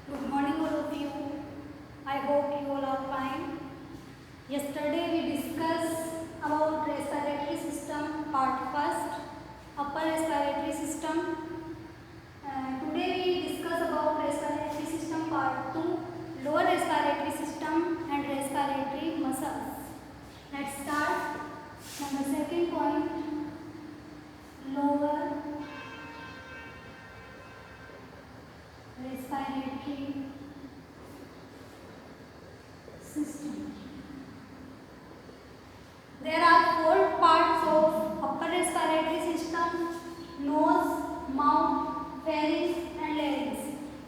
Good morning, all of you. I hope you all are fine. Yesterday we discussed about respiratory system part first, upper respiratory system. Today we discuss about respiratory system part 2, lower respiratory system and respiratory muscles. Let's start. Number second point, lower respiratory system. There are four parts of upper respiratory system: nose, mouth, pharynx and larynx.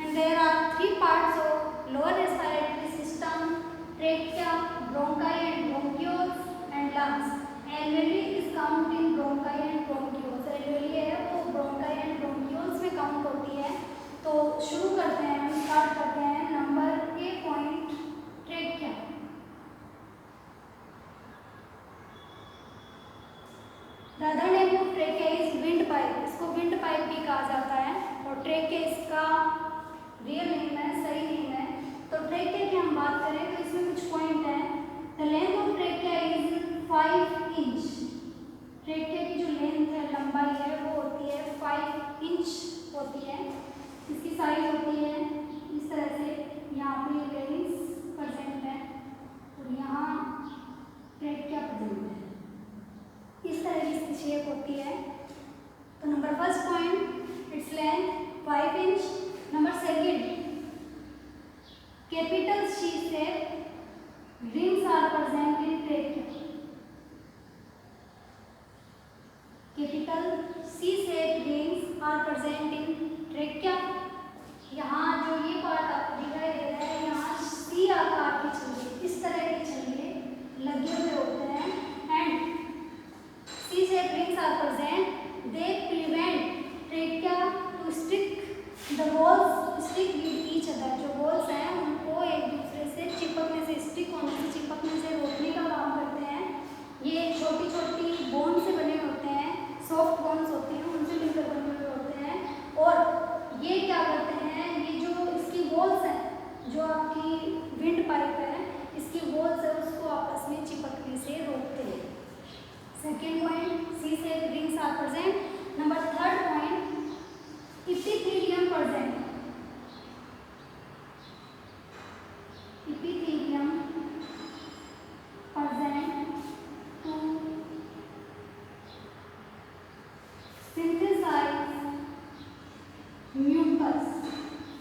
And there are three parts of lower respiratory system: trachea, bronchi and bronchioles and lungs. Alveoli is count in bronchi and bronchioles. Alveoli है वो bronchi and bronchioles में count होती है. तो शुरू करते हैं, हम स्टार्ट करते हैं. Number A point, trachea. The other name of trachea is windpipe. इसको windpipe भी कहा जाता है. और trachea इसका रियल नेम है, सही नेम है. तो trachea की हम बात करें तो इसमें कुछ पॉइंट हैं. The length of trachea is 5 inch. trachea की जो लेंथ है, लंबाई है, वो होती है 5 इंच होती है. इसकी साइज होती है इस तरह से. यहाँ पे लेंस प्रेजेंट है और यहाँ ट्रेकिया प्रेजेंट है. इस तरह की इसकी शेप होती है. तो number first point, it's length 5 inch. Number second, capital C shape rings are present in trachea. Capital C shape rings are present in trachea. यहाँ जो ये पार्ट आपको दिखाई दे रहा है, यहाँ सी आकार की छल्ले, इस तरह की छल्ले लगे हुए होते हैं. And C shape rings are present. They prevent trachea to stick the walls stick with each other. जो वॉल्स हैं उनको एक दूसरे से चिपकने से, स्टिक होने से, चिपकने से रोकने का काम करते हैं. ये छोटी छोटी बोन से बने होते हैं, सॉफ्ट बोन्स होते हैं, उनसे मिलकर बने हुए होते हैं. और ये क्या करते हैं, ये जो इसकी वॉल्स हैं, जो आपकी विंड पाइप है, इसकी वॉल्स है, उसको आपस में चिपकने से रोकते हैं. Second point, C shape rings are present. Number third point, epithelium present. Epithelium present to synthesise mucus.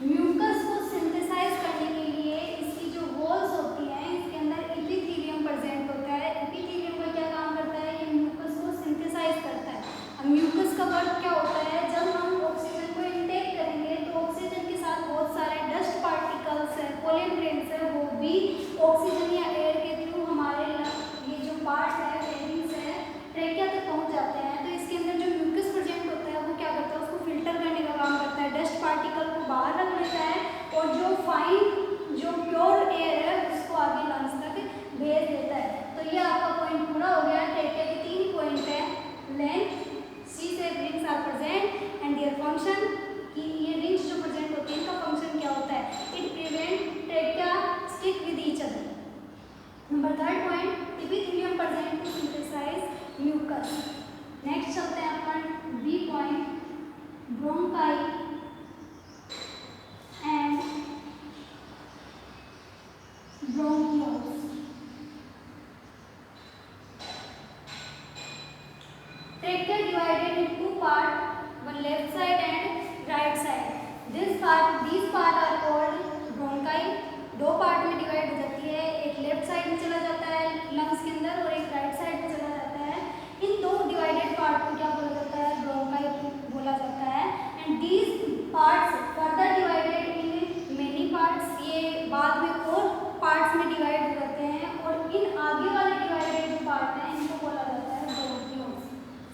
Mucus को सिंथेसाइज करने के लिए इसकी जो वॉल्स होती हैं, इसके अंदर इपिथेलियम प्रेजेंट होता है. इपिथेलियम का क्या काम करता है, ये म्यूकस को सिंथेसाइज करता है. अब म्यूकस का वर्क क्या होता है, जब हम ऑक्सीजन को इनटेक करेंगे तो ऑक्सीजन के साथ बहुत सारे डस्ट पार्टिकल्स है, पोलन ग्रेन्स है, वो भी ऑक्सीजन या एयर के थ्रू हमारे ये जो पार्ट है, फेरिंग्स है, ट्रेकिया तक पहुंच जाते हैं. तो इसके अंदर जो म्यूकस प्रेजेंट होता है वो क्या करता है, उसको फिल्टर करने का काम करता है, डस्ट पार्टिकल को बाहर रख लेता है और जो फाइन, जो प्योर एयर है, उसको आगे लंग्स तक भेज देता है. तो ये आपका पॉइंट पूरा हो गया. ट्रेकिया के 3 पॉइंट है: length, C shape rings are present and their function. कि ये रिंग्स जो प्रेजेंट होती है, इनका फंक्शन क्या होता है, it prevent trachea stick with each other. Number third point, epithelium present to synthesise mucus. Next चलते हैं अपन B point, bronchi and bronchioles. Trachea divided in 2 parts, one left side and right side. These part are called bronchi. 2 part में divide हो जाती है, एक left side में चला जाता है लंग्स के अंदर और एक राइट साइड में चला जाता है. इन 2 डिवाइडेड पार्ट को क्या बोला जाता है, ब्रोंकाई बोला जाता है. And these parts further divided in many parts. ये बाद में और पार्ट्स में डिवाइड हो जाते हैं और इन आगे वाले डिवाइडेड जो पार्ट हैं, इनको बोला जाता है ब्रोंकियोल्स.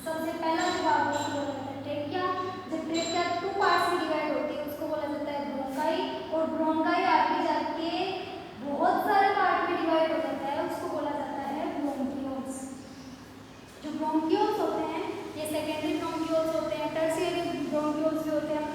सबसे पहला जो भाग है उसको बोला जाता है ट्रेकिया. जब ट्रेकिया 2 पार्ट्स में डिवाइड होती है उसको बोला जाता है ब्रोंकाई. और ब्रोंकाई आगे जाके बहुत सारे पार्ट में डिवाइड हो जाता है, उसको बोला जाता है ब्रोंकियोल्स. जो ब्रोंकियोल्स होते हैं, ये सेकेंडरी ब्रोंकियोल्स होते हैं, टर्शियरी ब्रोंकियोल्स भी होते हैं.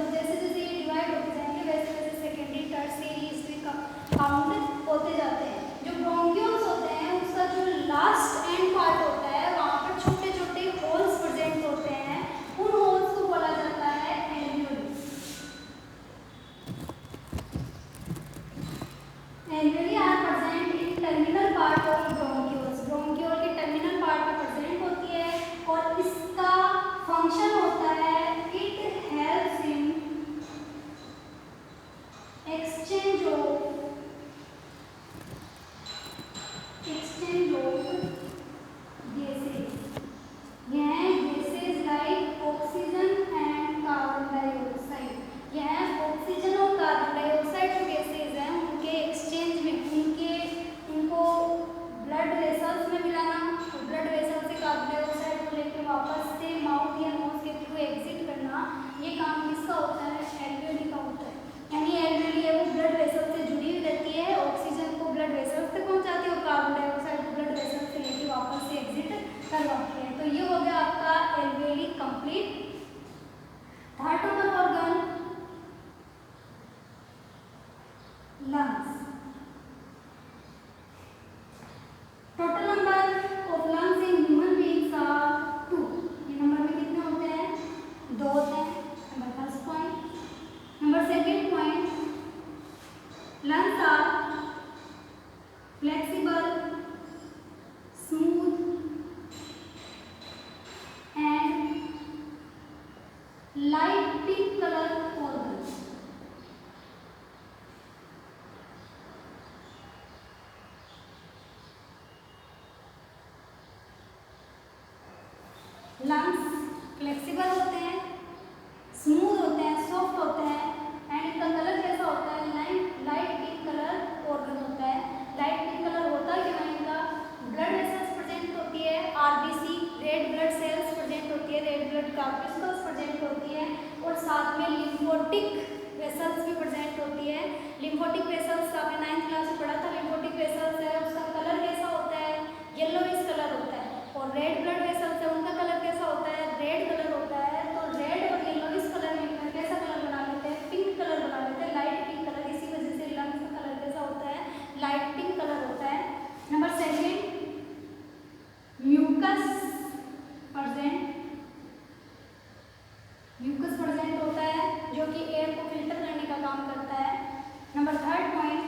लंग्स फ्लेक्सिबल होते हैं, स्मूथ होते हैं, सॉफ्ट होते हैं एंड इनका कलर कैसा होता है, लाइट पिंक कलर ऑर्गन होता है। लाइट पिंक कलर होता है कि इनका ब्लड वेसल्स प्रेजेंट होती है, RBC red blood cells present होती है, रेड ब्लड कार्पस्कल्स प्रेजेंट होती है और साथ में लिम्फोटिक वेसल्स भी प्रेजेंट होती है। लिम्फोटिक वेसल्स आपने 9th क्लास में पढ़ा था, लिम्फोटिक वेसल्स है उसका कलर कैसा होता है, येलोइश कलर होता है। और रेड ब्लड वेसल्स है उनका कलर कैसा होता है, रेड कलर होता है। तो रेड और येलोइश कलर मिलकर कैसा कलर बना लेते हैं, पिंक कलर बना लेते हैं, लाइट पिंक कलर। इसी वजह से लंग्स का कलर कैसा होता है, लाइट पिंक कलर होता है। नंबर 2 म्यूकस प्रेजेंट होता है जो कि एयर को फिल्टर करने का काम करता है। Number 3 point,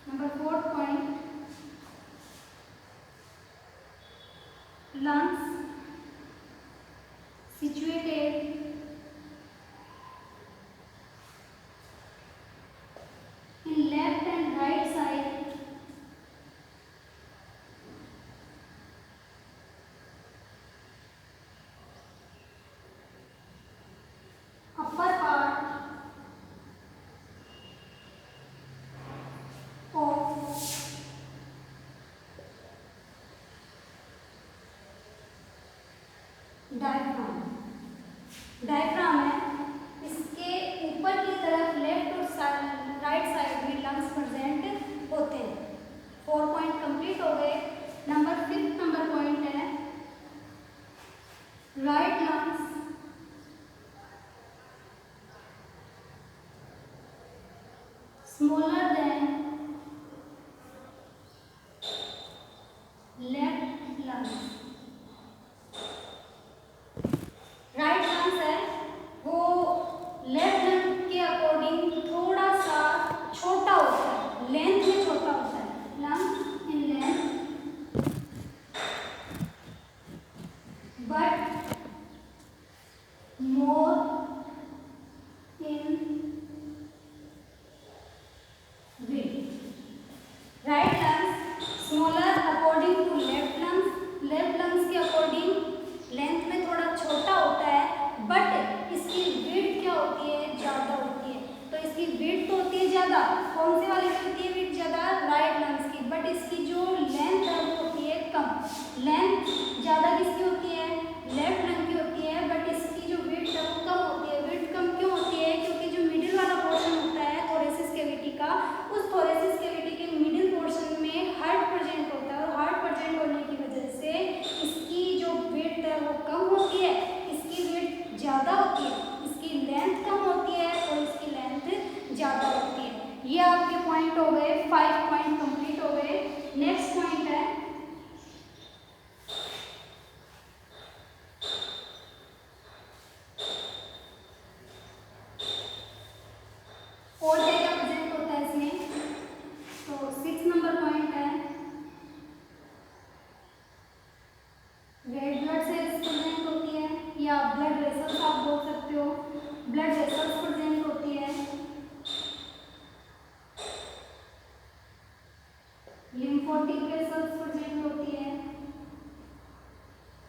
number 4 point, lungs situated in left and right side upper part of diaphragm. Diaphragm है, इसके ऊपर की तरफ लेफ्ट और राइट साइड में लंग्स प्रेजेंट होते हैं। 4 पॉइंट कंप्लीट हो गए। नंबर 5 नंबर पॉइंट है right lungs smaller than left lungs. Right lungs है वो लेफ्ट लंग के अकॉर्डिंग थोड़ा सा छोटा होता है, लेंथ में छोटा होता है। Lung in length but more in width. Right lungs smaller according to left lungs, left lungs के अकॉर्डिंग लेंथ में थोड़ा छोटा होता है बट इसकी विड्थ क्या होती है, ज़्यादा होती है। तो इसकी विड्थ तो होती है ज़्यादा, कौन से वाले की होती है विड्थ ज़्यादा, राइट लंग्स की, बट इसकी जो लेंथ है वो होती है कम। लेंथ ज़्यादा किसकी होती है, लेफ्ट लंग की होती है, बट इसकी जो विड्थ है वो कम होती है। विड्थ कम क्यों होती है, क्योंकि जो मिडिल वाला पोर्शन होता है थोरेसिस कैविटी का, उस थोरेसिस कैविटी के मिडिल पोर्शन में हार्ट प्रेजेंट होता है और हार्ट प्रेजेंट होने की वजह से इसकी जो विड्थ है वो कम होती है, इसकी विड्थ ज़्यादा होती है, इसकी लेंथ कम होती है और इसकी लेंथ ज़्यादा होती है। ये आपके पॉइंट हो गए, 5 पॉइंट कंप्लीट हो गए। नेक्स्ट पॉइंट है और क्या प्रेजेंट होता है इसमें। तो 6 नंबर पॉइंट है रेड ब्लड सेल्स प्रेजेंट होती है या ब्लड वेसल्स आप बोल सकते हो, ब्लड वेसल्स प्रेजेंट होती है। लिम्फोटिक वेसल्स प्रेजेंट होती है,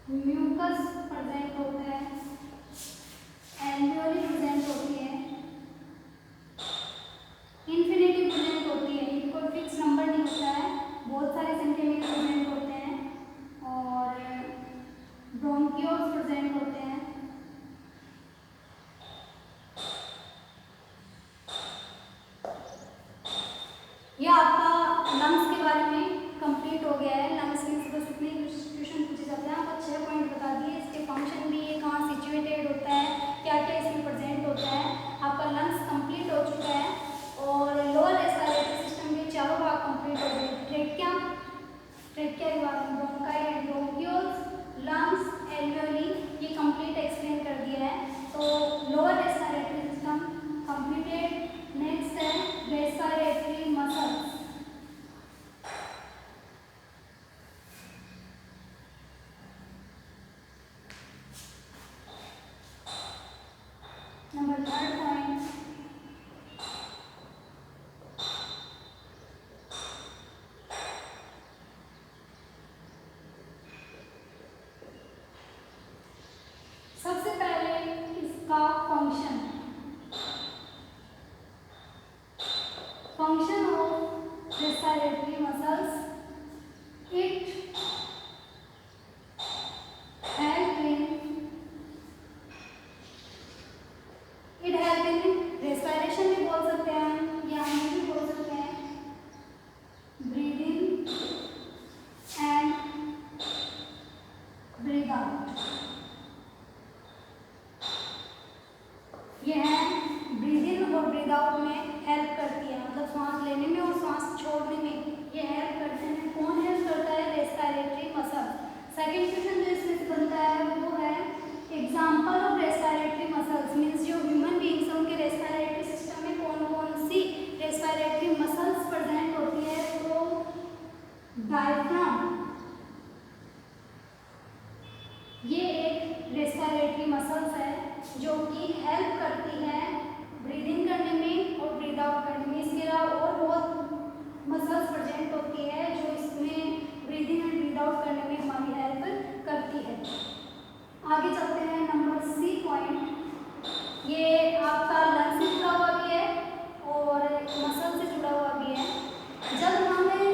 म्यूकस प्रेजेंट होता है, एल्वियोली प्रेजेंट होती है, इन्फिनिटी प्रेजेंट होती है। इनको फिक्स नंबर नहीं होता है, बहुत सारे संख्या में प्रेजेंट होते हैं और ब्रोंकियोल्स प्रेजेंट होते हैं। यह आपका लंग्स के बारे में कंप्लीट हो गया है। लंग्स में से बस इतने क्वेश्चन पूछे जाते हैं। आपको 6 पॉइंट बता दिए, इसके फंक्शन भी है, कहाँ सिचुएटेड होता है, क्या क्या इसमें प्रेजेंट होता है। आपका लंग्स कंप्लीट हो चुका है और लोअर रेस्पिरेटरी सिस्टम के चारों भाग कंप्लीट हो गए। ट्रेकिया के बाद bronchi and bronchioles, lungs, alveoli, ये कंप्लीट एक्सप्लेन कर दिया है। तो lower respiratory system completed. Next है रेस्पिरेटरी मसल्स। नंबर 3 पॉइंट ये है ब्रीद इन और ब्रीद आउट में हेल्प करती है, मतलब सांस लेने में और सांस छोड़ने में ये हेल्प करते हैं। कौन हेल्प करता है? Respiratory muscle. सेकंड क्वेश्चन जो इसमें से बनता है वो है example of respiratory muscles, means जो ह्यूमन बींग्स हैं उनके रेस्पिरेटरी सिस्टम में कौन कौन सी रेस्पिरेटरी मसल्स प्रेजेंट होती है? तो डायफ्राम, ये एक रेस्पिरेटरी मसल्स है जो कि हेल्प करती है ब्रीदिंग करने में और ब्रीद आउट करने में। इसके अलावा और बहुत मसल्स प्रेजेंट होती है जो इसमें ब्रीदिंग एंड ब्रीद आउट करने में हमारी हेल्प करती है। आगे चलते हैं नंबर सी पॉइंट। ये आपका लंग से जुड़ा हुआ भी है और मसल से जुड़ा हुआ भी है। जब हमें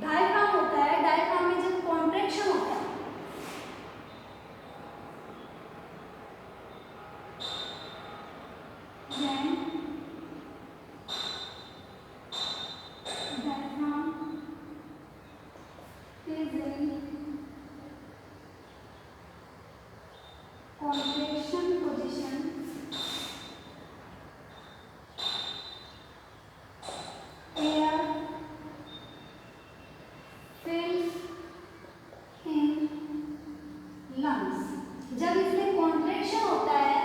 डायफ्राम होता है, डायफ्राम में जब कॉन्ट्रैक्शन होता है contraction position, air fill in lungs। जब इसमें कॉन्ट्रैक्शन होता है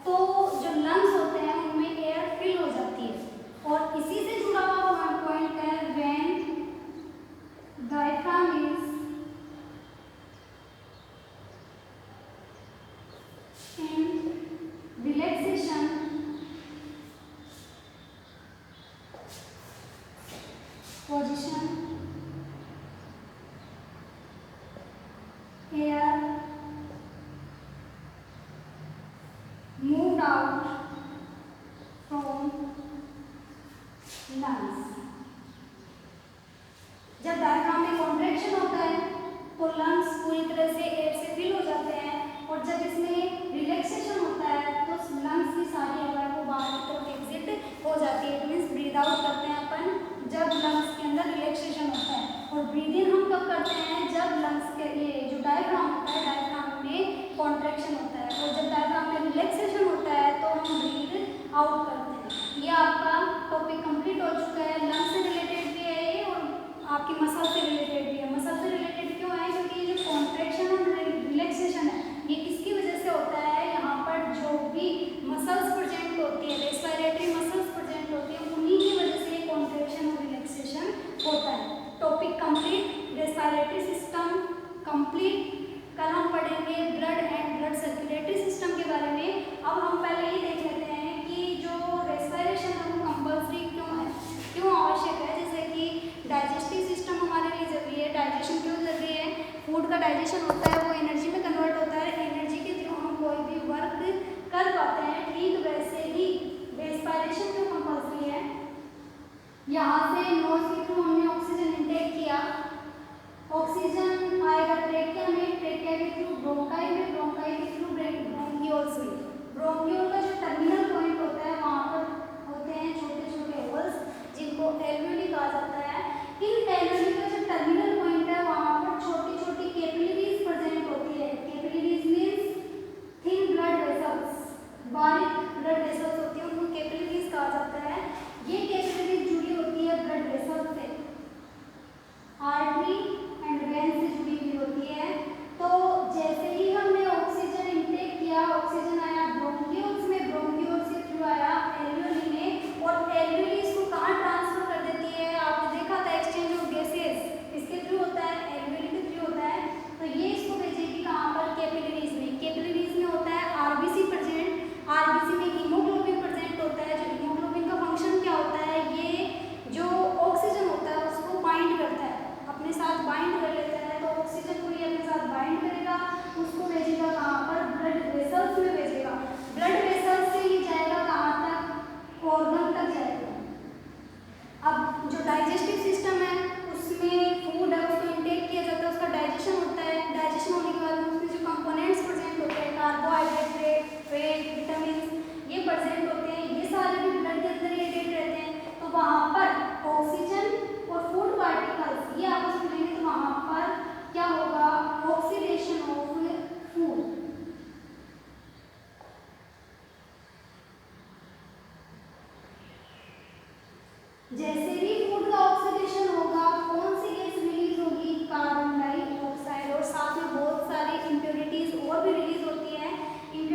तो जो लंग्स होते हैं उनमें एयर फिल हो जाती है और इसी से जुड़ा हुआ पॉइंट है when diaphragm is relaxation position, air moved out from lungs। जब डायफ्राम में कॉन्ट्रैक्शन होता है तो लंग्स पूरी तरह से एयर से फिल हो जाते हैं और जब इसमें रिलैक्सेशन होता है तो लंग्स की सारी हवा को बाहर की तरफ एग्जिट हो जाती है। मीन्स ब्रीद आउट करते हैं अपन जब लंग्स के अंदर रिलैक्सेशन होता है और ब्रीद इन हम कब करते हैं? जब लंग्स के ये जो डायफ्राम होता है डायफ्राम में कॉन्ट्रैक्शन होता है और जब डायफ्राम में रिलैक्सेशन होता है तो हम ब्रीद आउट करते हैं। ये आपका टॉपिक कंप्लीट हो चुका है। लंग्स से रिलेटेड भी है ये और आपकी मसल से रिलेटेड भी है। मसल से रिलेटेड क्यों है? क्योंकि ये जो कॉन्ट्रैक्शन और रिलैक्सेशन है ये किसकी वजह से होता है? यहाँ पर जो भी मसल्स प्रेजेंट होती है, रेस्पिरेटरी मसल्स प्रेजेंट होती है, उन्हीं की वजह से कॉन्ट्रैक्शन और रिलैक्सेशन होता है। Topic complete, respiratory system complete. कल हम पढ़ेंगे blood and blood circulatory system के बारे में। अब हम पहले ये देख लेते हैं कि जो रेस्पिरेशन है वो कंपल्सरी क्यों है, क्यों आवश्यक है। जैसे कि डाइजेस्टिव सिस्टम हमारे लिए जरूरी है। डाइजेशन क्यों जरूरी है? फूड का डाइजेशन होता है वो एनर्जी में कन्वर्ट होता है, एनर्जी के थ्रू हम कोई भी वर्क कर पाते हैं। ठीक वैसे ही रेस्पिरेशन क्यों कंपल्सरी है? यहाँ से नोज के थ्रू हमने ऑक्सीजन इंटेक किया, ऑक्सीजन आएगा ट्रेकिया में, ट्रेकिया के थ्रू ब्रोंकाई में, ब्रोंकाई के थ्रू ब्रोंकियोल्स में। ब्रोंकियोल का जो टर्मिनल पॉइंट होता है वहाँ पर होते हैं छोटे छोटे होल्स जिनको एल्वेओली कहा जाता है। इन एल्वेओली का जो टर्मिनल पॉइंट है वहाँ पर छोटी छोटी कैपिलरीज प्रेजेंट होती है। Capillaries means thin blood vessels, बारीक ब्लड वेसल्स होती है, उनको कैपिलरीज कहा जाता है। ये कैपिलरीज जुड़ी होती है ब्लड वेसल से, आर्टरी एंड वेन से जुड़ी हुई होती है। तो जैसे ही हमने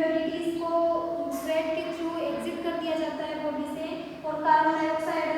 इम्प्योरिटीज को स्वेट के थ्रू एग्जिट कर दिया जाता है बॉडी से और कार्बन डाइऑक्साइड